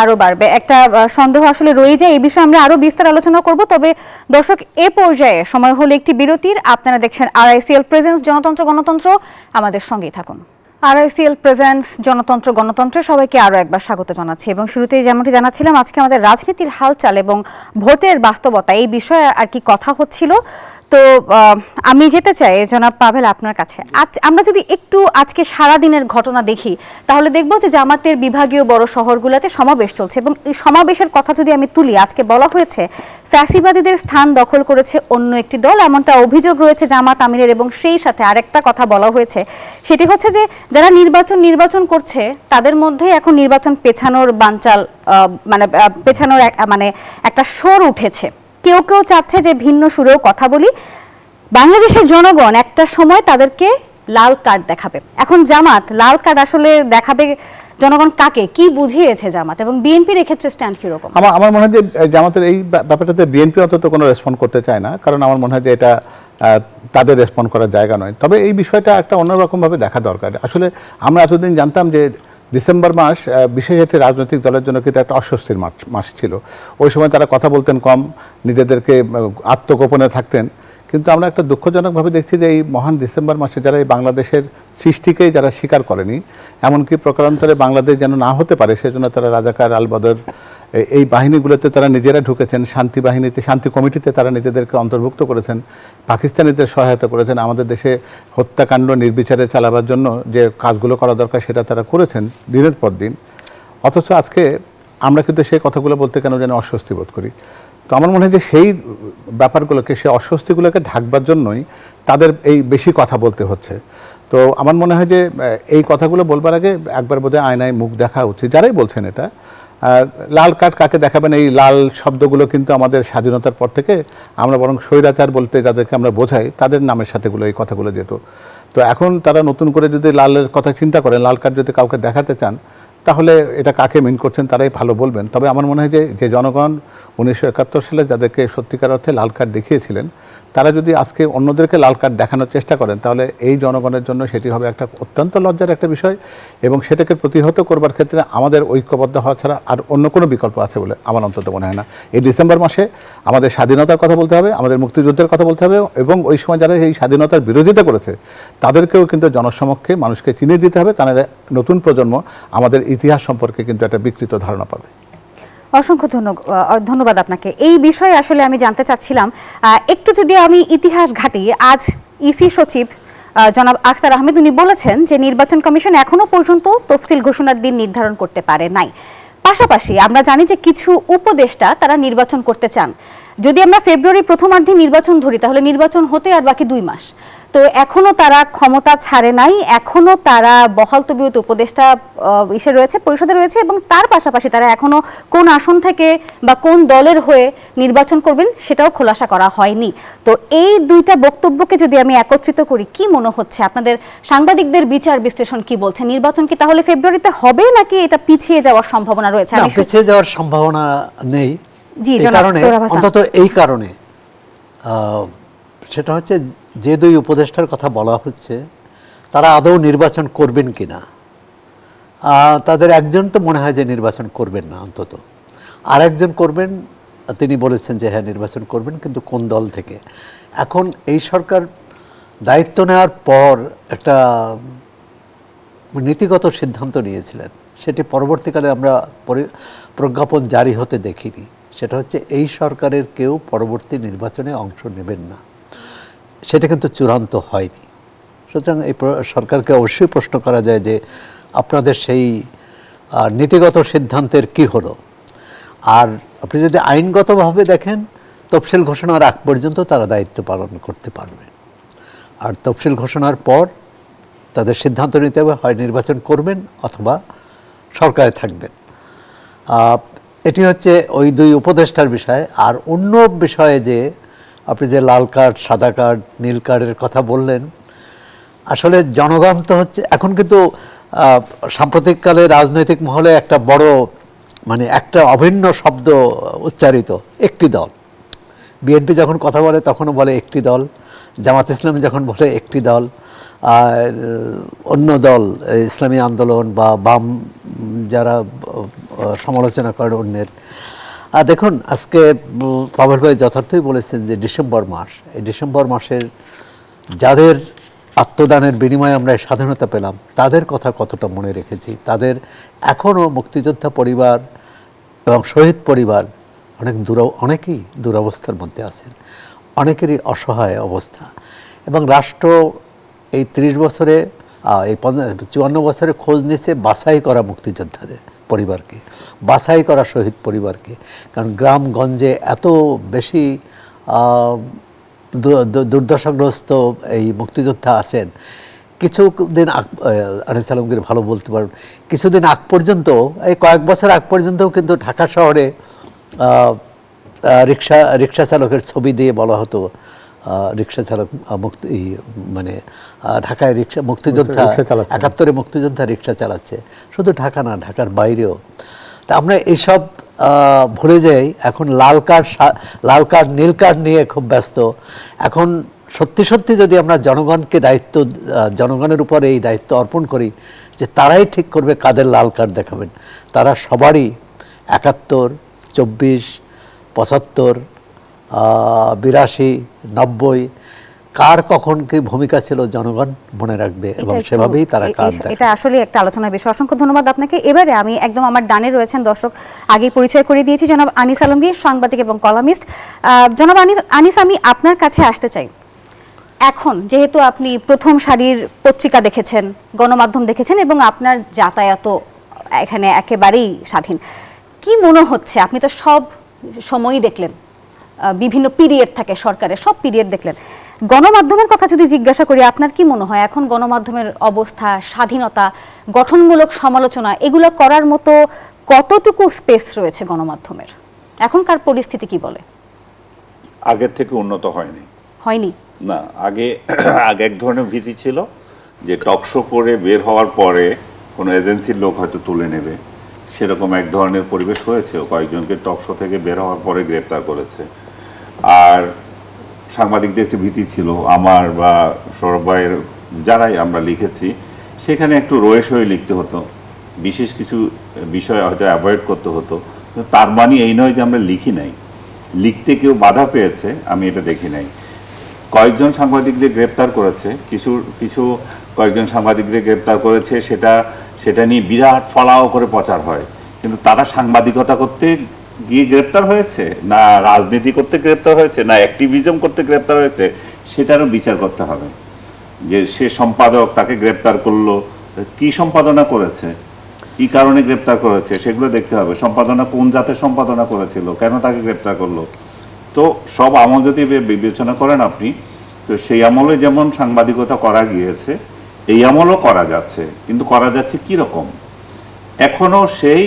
আরো বাড়বে একটা সন্দেহ আসলে রয়ে যায়, এই বিষয়ে আমরা আরো বিস্তার আলোচনা করব। তবে দর্শক, এ পর্যায়ে সময় হলো একটি বিরতির। আপনারা দেখছেন RICL প্রেজেন্স জনতন্ত্র গণতন্ত্র, আমাদের সঙ্গেই থাকুন। RICL প্রেজেন্স জনতন্ত্র গণতন্ত্রে সবাইকে আরো একবার স্বাগত জানাচ্ছি, এবং শুরুতেই যেমনটি জানাচ্ছিলাম আজকে আমাদের রাজনীতির হালচাল এবং ভোটের বাস্তবতা এই বিষয়ে আর কি কথা হচ্ছিল। তো আমি যেতে চাই জনাব পাভেল আপনার কাছে। আমরা যদি একটু আজকে সারা দিনের ঘটনা দেখি তাহলে দেখব যে জামাতের বিভাগীয় বড় শহরগুলোতে সমাবেশ চলছে, এবং এই সমাবেশের কথা যদি আমি তুলি, আজকে বলা হয়েছে ফ্যাসিবাদীদের স্থান দখল করেছে অন্য একটি দল, এমনটা অভিযোগ রয়েছে জামাত আমিরের। এবং সেই সাথে আরেকটা কথা বলা হয়েছে, সেটি হচ্ছে যে যারা নির্বাচন করছে তাদের মধ্যে এখন নির্বাচন পেছানোর বানচাল, পেছানোর একটা সুর উঠেছে। কেউ কেউ চাচ্ছে যে ভিন্ন সুরেও কথা বলি, বাংলাদেশের জনগণ একটা সময় তাদেরকে লাল কার্ড দেখাবে। এখন জামাত লাল কার্ড আসলে দেখাবে জনগণ কাকে, কি বুঝিয়েছে জামাত, এবং বিএনপির এক্ষেত্রে স্ট্যান্ড কিরকম? আমার মনে হয় যে জামাতের এই ব্যাপারটাতে বিএনপি অন্তত কোনো রেসপন্ড করতে চায় না, কারণ আমার মনে হয় যে এটা তাদের রেসপন্ড করার জায়গা নয়। তবে এই বিষয়টা একটা অন্যরকমভাবে দেখা দরকার। আসলে আমরা এতদিন জানতাম যে ডিসেম্বর মাস বিশেষ একটি রাজনৈতিক দলের জন্য কিন্তু একটা অস্বস্তির মাস ছিল। ওই সময় তারা কথা বলতেন কম, নিজেদেরকে আত্মগোপনে থাকতেন। কিন্তু আমরা একটা দুঃখজনকভাবে দেখছি যে এই মহান ডিসেম্বর মাসে যারা এই বাংলাদেশের সৃষ্টিকেই যারা স্বীকার করেনি, এমনকি প্রকারান্তরে বাংলাদেশ যেন না হতে পারে সেজন্য তারা রাজাকার, আলবদর এই বাহিনীগুলোতে তারা নিজেরা ঢুকেছেন, শান্তি বাহিনীতে, শান্তি কমিটিতে তারা নিজেদেরকে অন্তর্ভুক্ত করেছেন, পাকিস্তানিদের সহায়তা করেছেন, আমাদের দেশে হত্যাকাণ্ড নির্বিচারে চালাবার জন্য যে কাজগুলো করা দরকার সেটা তারা করেছেন দিনের পর দিন। অথচ আজকে আমরা কিন্তু সেই কথাগুলো বলতে কেন যেন অস্বস্তি বোধ করি। তো আমার মনে হয় যে সেই ব্যাপারগুলোকে, সেই অস্বস্তিগুলোকে ঢাকবার জন্যই তাদের এই বেশি কথা বলতে হচ্ছে। তো আমার মনে হয় যে এই কথাগুলো বলবার আগে একবার বোধহয় আয়নায় মুখ দেখা উচিত, যারাই বলছেন এটা। লাল কার্ড কাকে দেখাবেন, এই লাল শব্দগুলো কিন্তু আমাদের স্বাধীনতার পর থেকে আমরা বরং স্বৈরাচার বলতে যাদেরকে আমরা বোঝাই তাদের নামের সাথেগুলো এই কথাগুলো যেত। তো এখন তারা নতুন করে যদি লালের কথা চিন্তা করেন, লাল কার্ড যদি কাউকে দেখাতে চান, তাহলে এটা কাকে মিন করছেন তারাই ভালো বলবেন। তবে আমার মনে হয় যে জনগণ 1971 সালে যাদেরকে সত্যিকার অর্থে লাল কার্ড দেখিয়েছিলেন, তারা যদি আজকে অন্যদেরকে লাল কার্ড দেখানোর চেষ্টা করেন তাহলে এই জনগণের জন্য সেটি হবে একটা অত্যন্ত লজ্জার একটা বিষয়, এবং সেটাকে প্রতিহত করবার ক্ষেত্রে আমাদের ঐক্যবদ্ধ হওয়া ছাড়া আর অন্য কোনো বিকল্প আছে বলে আমার অন্তত মনে হয় না। এই ডিসেম্বর মাসে আমাদের স্বাধীনতার কথা বলতে হবে, আমাদের মুক্তিযুদ্ধের কথা বলতে হবে, এবং ওই সময় যারা এই স্বাধীনতার বিরোধিতা করেছে তাদেরকেও কিন্তু জনসমক্ষে মানুষকে চিনিয়ে দিতে হবে, তাহলে নতুন প্রজন্ম আমাদের ইতিহাস সম্পর্কে কিন্তু একটা বিকৃত ধারণা পাবে। অসংখ্য ধন্যবাদ আপনাকে। এই বিষয়ে আসলে আমি জানতে চাচ্ছিলাম, একটু যদি আমি ইতিহাস ঘাঁটি, আজ ইসি সচিব জনাব আখতার আহমেদ উনি বলেছেন যে নির্বাচন কমিশন এখনো পর্যন্ত তফসিল ঘোষণার দিন নির্ধারণ করতে পারে নাই। পাশাপাশি আমরা জানি যে কিছু উপদেষ্টা তারা নির্বাচন করতে চান। যদি আমরা ফেব্রুয়ারি প্রথমার্ধে নির্বাচন ধরি তাহলে নির্বাচন হতে আর বাকি 2 মাস। তো এখনো তারা ক্ষমতা ছাড়ে নাই, এখনো তারা বহাল তবিয়ত উপদেষ্টা পরিষদে রয়েছে, এবং তার পাশাপাশি তারা এখনো কোন আসন থেকে বা কোন দলের হয়ে নির্বাচন করবেন সেটাও খোলাসা করা হয়নি। তো এই দুইটা বক্তব্যকে যদি আমি একত্রিত করি, কি মনে হচ্ছে আপনাদের সাংবাদিকদের বিচার বিশ্লেষণ কি বলছে? নির্বাচন কি তাহলে ফেব্রুয়ারিতে হবে নাকি এটা পিছিয়ে যাওয়ার সম্ভাবনা রয়েছে? পিছিয়ে যাওয়ার সম্ভাবনা নেই, অন্তত এই কারণে, সেটা হচ্ছে যে 2 উপদেষ্টার কথা বলা হচ্ছে তারা আদৌ নির্বাচন করবেন কিনা তাদের একজন তো মনে হয় যে নির্বাচন করবেন না, অন্তত আর একজন করবেন, তিনি বলেছেন যে হ্যাঁ নির্বাচন করবেন, কিন্তু কোন দল থেকে। এখন এই সরকার দায়িত্ব নেওয়ার পর একটা নীতিগত সিদ্ধান্ত নিয়েছিলেন, সেটি পরবর্তীকালে আমরা প্রজ্ঞাপন জারি হতে দেখিনি। সেটা হচ্ছে এই সরকারের কেউ পরবর্তী নির্বাচনে অংশ নেবেন না, সেটা কিন্তু চূড়ান্ত হয়নি। সুতরাং এই সরকারকে অবশ্যই প্রশ্ন করা যায় যে আপনাদের সেই নীতিগত সিদ্ধান্তের কি হলো। আর আপনি যদি আইনগতভাবে দেখেন, তফসিল ঘোষণার আগ পর্যন্ত তারা দায়িত্ব পালন করতে পারবেন, আর তফসিল ঘোষণার পর তাদের সিদ্ধান্ত নিতে হবে, হয় নির্বাচন করবেন অথবা সরকারে থাকবেন। এটি হচ্ছে ওই দুই উপদেষ্টার বিষয়। আর অন্য বিষয়ে যে আপনি যে লাল কার্ড, সাদা কার্ড, নীল কার্ডের কথা বললেন, আসলে জনগণ তো হচ্ছে এখন কিন্তু সাম্প্রতিককালে রাজনৈতিক মহলে একটা বড় মানে একটা অভিন্ন শব্দ উচ্চারিত, একটি দল। বিএনপি যখন কথা বলে তখনও বলে একটি দল, জামাত ইসলামী যখন বলে একটি দল, আর অন্য দল ইসলামী আন্দোলন বা বাম যারা সমালোচনা করেন অন্যের। দেখুন আজকে পাভেল ভাই যথার্থই বলেছেন যে ডিসেম্বর মাস, এই ডিসেম্বর মাসের যাদের আত্মদানের বিনিময়ে আমরা স্বাধীনতা পেলাম তাদের কথা কতটা মনে রেখেছি। তাদের এখনও মুক্তিযোদ্ধা পরিবার এবং শহীদ পরিবার অনেকেই দুরবস্থার মধ্যে আছেন, অনেকেরই অসহায় অবস্থা। এবং রাষ্ট্র এই 30 বছরে এই 54 বছরে খোঁজ নিচ্ছে বাছাই করা মুক্তিযোদ্ধাদের পরিবারকে, বাছাই করা শহীদ পরিবারকে। কারণ গ্রামগঞ্জে এত বেশি দুর্দশাগ্রস্ত এই মুক্তিযোদ্ধা আছেন। কিছুদিন আনিস আলমগীর ভালো বলতে পারবেন, কিছুদিন আগ পর্যন্ত, এই কয়েক বছর আগ পর্যন্তও কিন্তু ঢাকা শহরে রিক্সা চালকের ছবি দিয়ে বলা হতো রিক্সা চালক মানে ঢাকায় মুক্তিযোদ্ধা 71-এ মুক্তিযোদ্ধা রিক্সা চালাচ্ছে। শুধু ঢাকা না, ঢাকার বাইরেও। তা আমরা এইসব ভুলে যাই। এখন লাল কার্ড নীল কার্ড নিয়ে খুব ব্যস্ত। এখন সত্যি সত্যি যদি আমরা জনগণের উপরে এই দায়িত্ব অর্পণ করি যে তারাই ঠিক করবে কাদের লাল কার্ড দেখাবেন, তারা সবারই 71, 24, 75, 82, 90 কার কখন কি ভূমিকা ছিল জনগণ মনে রাখবে এবং সেভাবেই তারা কাজ দেয়। এটা আসলে একটা আলোচনার বিষয়। অসংখ্য ধন্যবাদ আপনাকে। এবারে আমি একদম আমার ডানে রয়েছেন দর্শক, আগেই পরিচয় করে দিয়েছি, জনাব আনিস আলমগীর, সাংবাদিক এবং কলামিস্ট। জনাব আনিস, আমি আপনার কাছে আসতে চাই। এখন যেহেতু আপনি প্রথম সারির পত্রিকা দেখেছেন, গণমাধ্যম দেখেছেন এবং আপনার যাতায়াত এখানে একেবারেই স্বাধীন, কি মনে হচ্ছে? আপনি তো সব সময়ই দেখলেন, বিভিন্ন পিরিয়ড থাকে সরকারের, সব পিরিয়ড দেখলেন। গণমাধ্যমের কথা যদি জিজ্ঞাসা করি, আপনার কি মনে হয় এখন গণমাধ্যমের অবস্থা, স্বাধীনতা, গঠনমূলক সমালোচনা এগুলো করার মতো কতটুকু স্পেস রয়েছে গণমাধ্যমের? এখনকার পরিস্থিতি কি বলে? আগের থেকে উন্নত হয়নি না। আগে এক ধরনের ভীতি ছিল যে টকশো করে বের হওয়ার পরে কোনো এজেন্সির লোক হয়তো তুলে নেবে, সেরকম এক ধরনের পরিবেশ হয়েছে। কয়েকজনকে টকশো থেকে বের হওয়ার পরে গ্রেপ্তার করেছে। আর সাংবাদিকদের একটি ভীতি ছিল, আমার বা সৌরভ ভাইয়ের যারাই আমরা লিখেছি সেখানে একটু রয়ে সয়ে লিখতে হতো, বিশেষ কিছু বিষয় হয়তো অ্যাভয়েড করতে হতো। তার মানে এই নয় যে আমরা লিখি নাই, লিখতে কেউ বাধা পেয়েছে আমি এটা দেখি নাই। কয়েকজন সাংবাদিকদের গ্রেপ্তার করেছে, কয়েকজন সাংবাদিকদের গ্রেপ্তার করেছে, সেটা নিয়ে বিরাট ফলাও করে প্রচার হয়। কিন্তু তারা সাংবাদিকতা করতে গিয়ে গ্রেপ্তার হয়েছে, না রাজনীতি করতে গ্রেপ্তার হয়েছে, না অ্যাক্টিভিজম করতে গ্রেপ্তার হয়েছে, সেটারও বিচার করতে হবে। যে সে সম্পাদক, তাকে গ্রেপ্তার করলো, কি সম্পাদনা করেছে, কি কারণে গ্রেপ্তার করেছে, সেগুলো দেখতে হবে। সম্পাদনা কোন জাতের সম্পাদনা করেছিল, কেন তাকে গ্রেপ্তার করলো। তো সব আমল যদি বিবেচনা করেন আপনি, তো সেই আমলে যেমন সাংবাদিকতা করা গিয়েছে, এই আমলও করা যাচ্ছে। কিন্তু করা যাচ্ছে কীরকম? এখনও সেই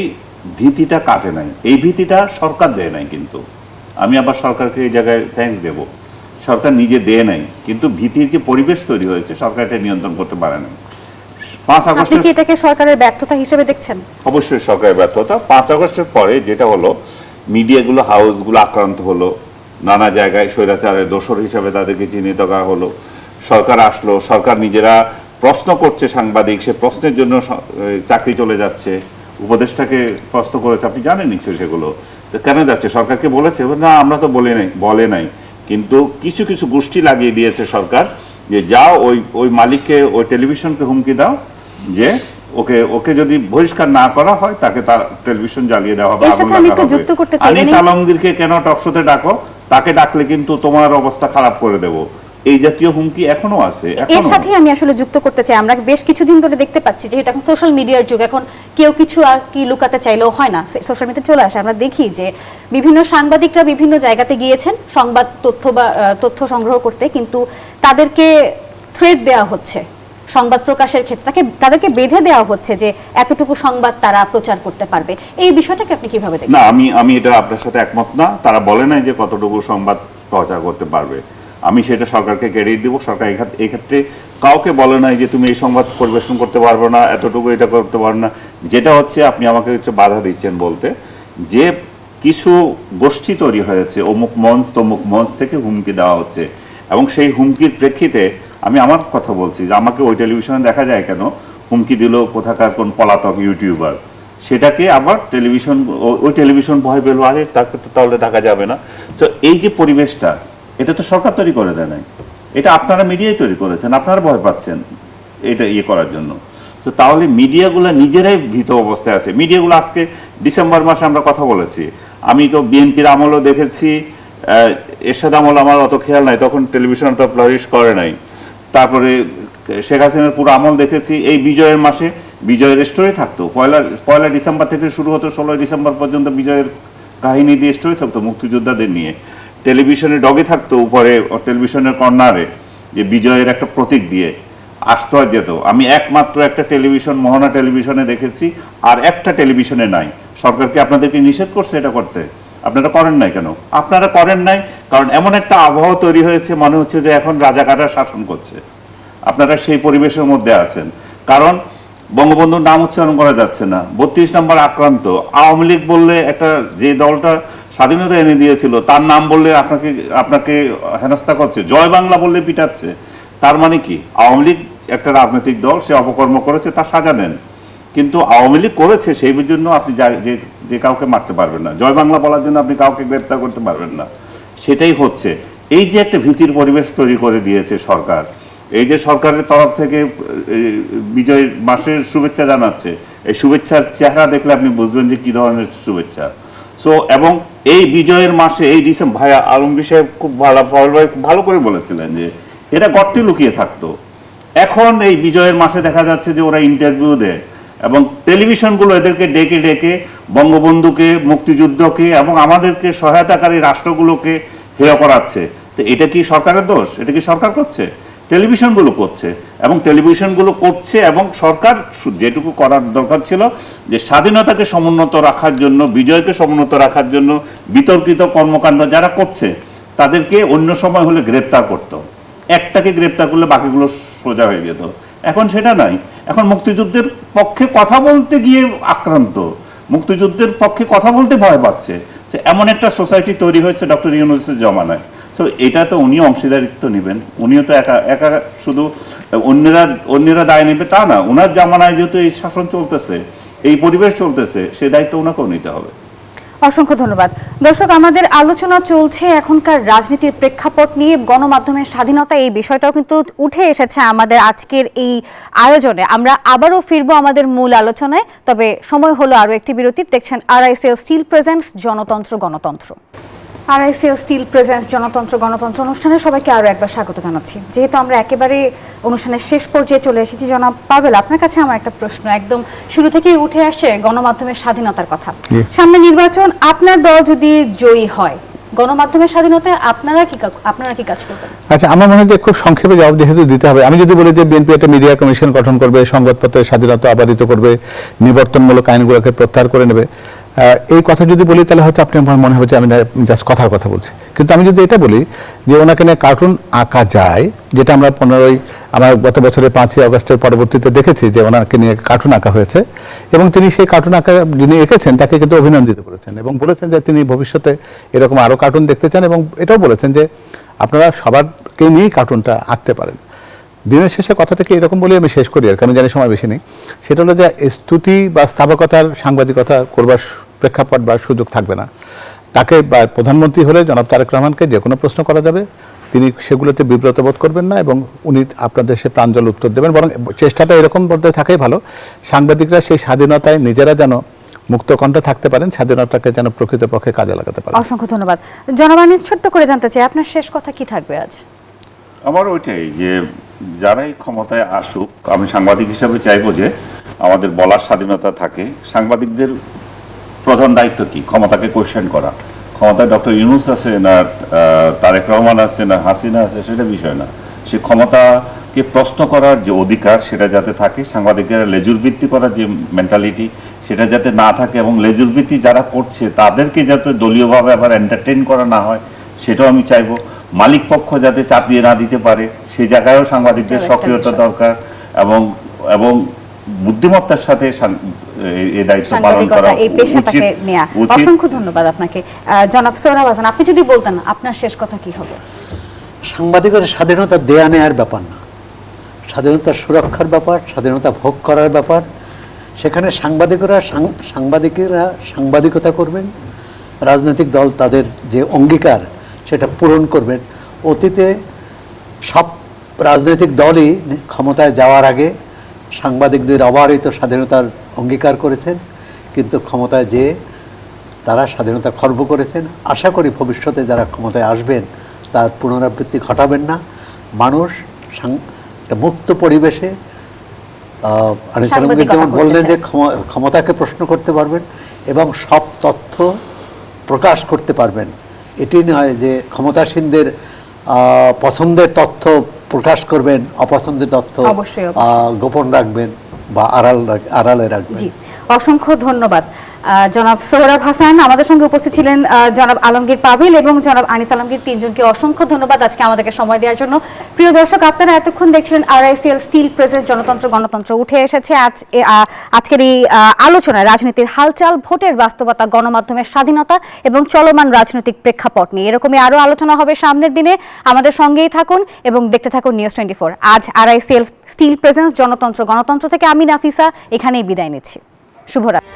ভীতিটা কাটে নাই। এই ভীতিটা সরকার দেয় নাই, কিন্তু আমি আবার সরকারকে এই জায়গায় থ্যাঙ্কস দেব। সরকার নিজে দেয় নাই, কিন্তু ভীতির যে পরিবেশ তৈরি হয়েছে সরকার এটা নিয়ন্ত্রণ করতে পারে না। 5 আগস্ট এটাকে সরকারের ব্যর্থতা হিসেবে দেখছেন? অবশ্যই সরকারের ব্যর্থতা। 5 আগস্টের পরে যেটা হলো, মিডিয়াগুলো, হাউসগুলো আক্রান্ত হলো, নানা জায়গায় স্বৈরাচারের দোসর হিসাবে তাদেরকে চিহ্নিত করা হলো। সরকার আসলো, সরকার নিজেরা প্রশ্ন করছে সাংবাদিক, সে প্রশ্নের জন্য চাকরি চলে যাচ্ছে, উপদেষ্টাকে প্রশ্ন করেছে, আপনি জানেন নিশ্চয়ই সেগুলো। তো কেন যাচ্ছে? সরকারকে বলেছে? না, আমরা তো বলে নাই। কিন্তু কিছু কিছু গোষ্ঠী লাগিয়ে দিয়েছে সরকার, যে যাও ওই মালিককে, ওই টেলিভিশনকে হুমকি দাও যে ওকে যদি বহিষ্কার না করা হয় তাকে তার টেলিভিশন জ্বালিয়ে দেওয়া হবে, আগুন লাগা হবে। আনিস আলমগীরকে কেন টকশোতে ডাকো, তাকে ডাকলে কিন্তু তোমার অবস্থা খারাপ করে দেব, এই জাতীয় হুমকি এখনো আছে। এর সাথে আমি আসলে যুক্ত করতে চাই, আমরা বেশ কিছুদিন ধরে দেখতে পাচ্ছি যেহেতু এখন সোশ্যাল মিডিয়ার যুগ, এখন কেউ কিছু আর কি লুকাতে চাইলেও হয় না, সোশ্যাল মিডিয়াতে চলে আসে। আমরা দেখি যে বিভিন্ন সাংবাদিকরা বিভিন্ন জায়গাতে গিয়েছেন সংবাদ তথ্য সংগ্রহ করতে, কিন্তু তাদেরকে থ্রেট দেওয়া হচ্ছে সংবাদ প্রকাশের ক্ষেত্রে, তাদেরকে বেঁধে দেওয়া হচ্ছে যে এতটুকু সংবাদ তারা প্রচার করতে পারবে। এই বিষয়টাকে আপনি কিভাবে দেখেন? না, আমি এটা আপনার সাথে একমত না। তারা বলে নাই যে কতটুকু সংবাদ প্রচার করতে পারবে। আমি সেটা সরকারকে ক্রেডিট দিব। সরকার এই ক্ষেত্রে কাউকে বলে নাই যে তুমি এই সংবাদ পরিবেশন করতে পারবে না, এতটুকু এটা করতে পারবে না। যেটা হচ্ছে, আপনি আমাকে একটু বাধা দিচ্ছেন বলতে, যে কিছু গোষ্ঠী তৈরি হয়েছে অমুক মঞ্চ তমুক মঞ্চ থেকে হুমকি দেওয়া হচ্ছে, এবং সেই হুমকির প্রেক্ষিতে আমি আমার কথা বলছি যে আমাকে ওই টেলিভিশনে দেখা যায় কেন, হুমকি দিল কোথাকার কোন পলাতক ইউটিউবার, সেটাকে আবার ওই টেলিভিশন ভয় পেল, আরে তাকে তো তাহলে ডাকা যাবে না। তো এই যে পরিবেশটা, এটা তো সরকার তৈরি করে দেয় নাই, এটা আপনারা মিডিয়ায় তৈরি করেছেন, আপনারা ভয় পাচ্ছেন এটা করার জন্য। তো তাহলে মিডিয়াগুলো নিজেরাই ভীত অবস্থায় আছে। মিডিয়াগুলো আজকে ডিসেম্বর মাসে আমরা কথা বলেছি, আমি তো বিএনপির আমলও দেখেছি, এরশাদ আমল আমার অত খেয়াল নাই, তখন টেলিভিশন তো ফ্লারিশ করে নাই। তারপরে শেখ হাসিনার পুরো আমল দেখেছি। এই বিজয়ের মাসে বিজয়ের স্টোরি থাকতো, পয়লা ডিসেম্বর থেকে শুরু হতো, 16 ডিসেম্বর পর্যন্ত বিজয়ের কাহিনী দিয়ে স্টোরি থাকতো মুক্তিযোদ্ধাদের নিয়ে। টেলিভিশনে ডগে থাকতো উপরে, টেলিভিশনের কর্নারে, যে বিজয়ের একটা প্রতীক দিয়ে আসতো আর যেত। আমি একমাত্র একটা টেলিভিশন মোহনা টেলিভিশনে দেখেছি, আর একটা টেলিভিশনে নাই। সরকারকে আপনাদেরকে নিষেধ করছে এটা করতে, আপনারা করেন নাই কেন? আপনারা করেন নাই কারণ এমন একটা আবহাওয়া তৈরি হয়েছে, মনে হচ্ছে যে এখন রাজাকাররা শাসন করছে। আপনারা সেই পরিবেশের মধ্যে আছেন, কারণ বঙ্গবন্ধুর নাম উচ্চারণ করা যাচ্ছে না, 32 নম্বর আক্রান্ত। আওয়ামী লীগ বললে, একটা যে দলটা স্বাধীনতা এনে দিয়েছিল তার নাম বললে আপনাকে হেনস্থা করছে, জয় বাংলা বললে পিটাচ্ছে। তার মানে কি? আওয়ামী লীগ একটা রাজনৈতিক দল, সে অপকর্ম করেছে, তার সাজা দেন। কিন্তু আওয়ামী লীগ করেছে, সেই জন্য আপনি যে কাউকে মারতে পারবেন না, জয় বাংলা বলার জন্য আপনি কাউকে গ্রেপ্তার করতে পারবেন না। সেটাই হচ্ছে, এই যে একটা ভীতির পরিবেশ তৈরি করে দিয়েছে সরকার। এই যে সরকারের তরফ থেকে বিজয় মাসের শুভেচ্ছা জানাচ্ছে, এই শুভেচ্ছার চেহারা দেখলে আপনি বুঝবেন যে কি ধরনের শুভেচ্ছা। সো এবং এই বিজয়ের মাসে, এই ডিসেম্বর, ভাই আলমগীর সাহেব খুব ভালো করে বলেছিলেন যে এরা গর্তে লুকিয়ে থাকতো। এখন এই বিজয়ের মাসে দেখা যাচ্ছে যে ওরা ইন্টারভিউ দেয়, এবং টেলিভিশনগুলো এদেরকে ডেকে ডেকে বঙ্গবন্ধুকে, মুক্তিযুদ্ধকে এবং আমাদেরকে সহায়তাকারী রাষ্ট্রগুলোকে হেয় করাচ্ছে। তো এটা কি সরকারের দোষ? এটা কি সরকার করছে? টেলিভিশনগুলো করছে, এবং টেলিভিশনগুলো করছে, এবং সরকার যেটুকু করার দরকার ছিল যে স্বাধীনতাকে সমুন্নত রাখার জন্য, বিজয়কে সমুন্নত রাখার জন্য বিতর্কিত কর্মকাণ্ড যারা করছে তাদেরকে অন্য সময় হলে গ্রেপ্তার করতো। একটাকে গ্রেপ্তার করলে বাকিগুলো সোজা হয়ে যেত। এখন সেটা নাই। এখন মুক্তিযুদ্ধের পক্ষে কথা বলতে গিয়ে আক্রান্ত, মুক্তিযুদ্ধের পক্ষে কথা বলতে ভয় পাচ্ছে। এমন একটা সোসাইটি তৈরি হয়েছে ডক্টর ইউনূসের জমানায়। তো এটা তো উনিও অংশীদারিত্ব নেবেন, উনিও তো একা শুধু অন্যরা দায় নেবে তা না। ওনার জামানায় যেহেতু এই শাসন চলতেছে, এই পরিবেশ চলতেছে, সে দায়িত্ব ওনাকেও নিতে হবে। অসংখ্য ধন্যবাদ। দর্শক, আমাদের আলোচনা চলছে এখনকার রাজনীতির প্রেক্ষাপট নিয়ে, গণমাধ্যমের স্বাধীনতা, এই বিষয়টাও কিন্তু উঠে এসেছে আমাদের আজকের এই আয়োজনে। আমরা আবারও ফিরবো আমাদের মূল আলোচনায়, তবে সময় হলো আরও একটি বিরতির। দেখছেন RICL স্টিল প্রেজেন্টস জনতন্ত্র গণতন্ত্র। RICL স্টিল প্রেজেন্টস জনতন্ত্র গণতন্ত্র অনুষ্ঠানে সবাইকে আরও একবার স্বাগত জানাচ্ছি। যেহেতু আমরা একেবারে অনুষ্ঠানের শেষ পর্যায়ে চলে এসেছি, জনাব পাভেল, আপনার কাছে আমার একটা প্রশ্ন, একদম শুরু থেকেই উঠে আসে গণমাধ্যমের স্বাধীনতার কথা। সামনে নির্বাচন, আপনার দল যদি জয়ী হয়, গণমাধ্যমের স্বাধীনতায় আপনারা কি কাজ করবেন? আচ্ছা, আমার মনে হয় খুব সংক্ষেপে জবাব যেহেতু দিতে হবে, আমি যদি বলি যে বিএনপি একটা মিডিয়া কমিশন গঠন করবে, সংবাদপত্রের স্বাধীনতা আবাদিত করবে, নিবর্তনমূলক আইনগুলোকে প্রত্যাহার করে নেবে, এই কথা যদি বলি তাহলে হয়তো আপনি আমার মনে হবে যে আমি জাস্ট কথার কথা বলছি। কিন্তু আমি যদি এটা বলি যে ওনাকে নিয়ে কার্টুন আঁকা যায়, যেটা আমরা আমার গত বছরের 5ই আগস্টের পরবর্তীতে দেখেছি যে ওনাকে নিয়ে কার্টুন আঁকা হয়েছে, এবং তিনি সেই কার্টুন আঁকা যিনি এঁকেছেন তাকে কিন্তু অভিনন্দিত করেছেন, এবং বলেছেন যে তিনি ভবিষ্যতে এরকম আরও কার্টুন দেখতে চান, এবং এটাও বলেছেন যে আপনারা সবারকে নিয়েই কার্টুনটা আঁকতে পারেন। দিনের শেষে কথাটাকে এরকম বলে আমি শেষ করি, আর কারণ জানি সময় বেশি নেই। সেটা হলো যে স্তুতি বা স্থাপকতার সাংবাদিকতা করবার প্রেক্ষাপট বা সুযোগ থাকবে না। তাকে বা প্রধানমন্ত্রী হলে জনাব তারেক রহমানকে যে কোনো প্রশ্ন করা যাবে, তিনি সেগুলোতে বিব্রত বোধ করবেন না এবং উনি আপনাদের সে প্রাঞ্জল উত্তর দেবেন। বরং চেষ্টাটা এরকম বলতে থাকাই ভালো, সাংবাদিকরা সেই স্বাধীনতায় নিজেরা যেন মুক্ত কণ্ঠে থাকতে পারেন, স্বাধীনতাকে যেন প্রকৃতপক্ষে কাজে লাগাতে পারেন। অসংখ্য ধন্যবাদ। জনাব আনিস, ছোট্ট করে জানতে চাই আপনার শেষ কথা কি থাকবে আজ? আমার ওইটাই যে যারাই ক্ষমতায় আসুক, আমি সাংবাদিক হিসাবে চাইবো যে আমাদের বলার স্বাধীনতা থাকে। সাংবাদিকদের প্রধান দায়িত্ব কি? ক্ষমতাকে কোয়েশ্চেন করা। ক্ষমতায় ডক্টর ইউনূস আছে না তারেক রহমান আছে না হাসিনা আছে সেটা বিষয় না, সে ক্ষমতাকে প্রশ্ন করার যে অধিকার সেটা যাতে থাকে, সাংবাদিকেরা লেজুর ভিত্তি করার যে মেন্টালিটি সেটা যাতে না থাকে, এবং লেজুর ভিত্তি যারা করছে তাদেরকে যাতে দলীয়ভাবে আবার এন্টারটেইন করা না হয় সেটাও আমি চাইবো। মালিক পক্ষ যাতে চাপিয়ে না দিতে পারে সেই জায়গায়ও সাংবাদিকদের সক্রিয়তা দরকার, এবং বুদ্ধিমত্তার সাথে এই দায়িত্ব পালন করা উচিত। অসংখ্য ধন্যবাদ আপনাকে। জনাব সোহরাব হাসান, আপনি যদি বলতেন আপনার শেষ কথা কি হবে? সাংবাদিকতা স্বাধীনতা দেয়া নেয়ার ব্যাপার না, স্বাধীনতা সুরক্ষার ব্যাপার, স্বাধীনতা ভোগ করার ব্যাপার। সেখানে সাংবাদিকরা সাংবাদিকতা করবেন, রাজনৈতিক দল তাদের যে অঙ্গীকার সেটা পূরণ করবেন। অতীতে সব রাজনৈতিক দলই ক্ষমতায় যাওয়ার আগে সাংবাদিকদের অবারিত স্বাধীনতার অঙ্গীকার করেছেন, কিন্তু ক্ষমতায় যেয়ে তারা স্বাধীনতা খর্ব করেছেন। আশা করি ভবিষ্যতে যারা ক্ষমতায় আসবেন তার পুনরাবৃত্তি ঘটাবেন না। মানুষ একটা মুক্ত পরিবেশে আনিস আলমগীর যেমন বললেন যে ক্ষমতাকে প্রশ্ন করতে পারবেন এবং সব তথ্য প্রকাশ করতে পারবেন। এটি নয় যে ক্ষমতাসীনদের পছন্দের তথ্য প্রকাশ করবেন, অপছন্দের তথ্য গোপন রাখবেন বা আড়ালে রাখবেন। জি, অসংখ্য ধন্যবাদ। জনাব সোহরাব হাসান আমাদের সঙ্গে উপস্থিত ছিলেন, জনাব আলমগীর পাভেল এবং জনাব আনিস আলমগীর, তিনজনকে অসংখ্য ধন্যবাদ আজকে আমাদেরকে সময় দেওয়ার জন্য। প্রিয় দর্শক, আপনারা এতক্ষণ দেখছিলেন RICL স্টিল প্রেজেন্স জনতন্ত্র গণতন্ত্র। উঠে এসেছে আজকের এই আলোচনায় রাজনীতির হালচাল, ভোটের বাস্তবতা, গণমাধ্যমের স্বাধীনতা এবং চলমান রাজনৈতিক প্রেক্ষাপট নিয়ে। এরকমই আরও আলোচনা হবে সামনের দিনে। আমাদের সঙ্গেই থাকুন এবং দেখতে থাকুন নিউজ 24। আজ RICL স্টিল প্রেজেন্স জনতন্ত্র গণতন্ত্র থেকে আমি নাফিসা এখানেই বিদায় নিচ্ছি। শুভরাত্রি।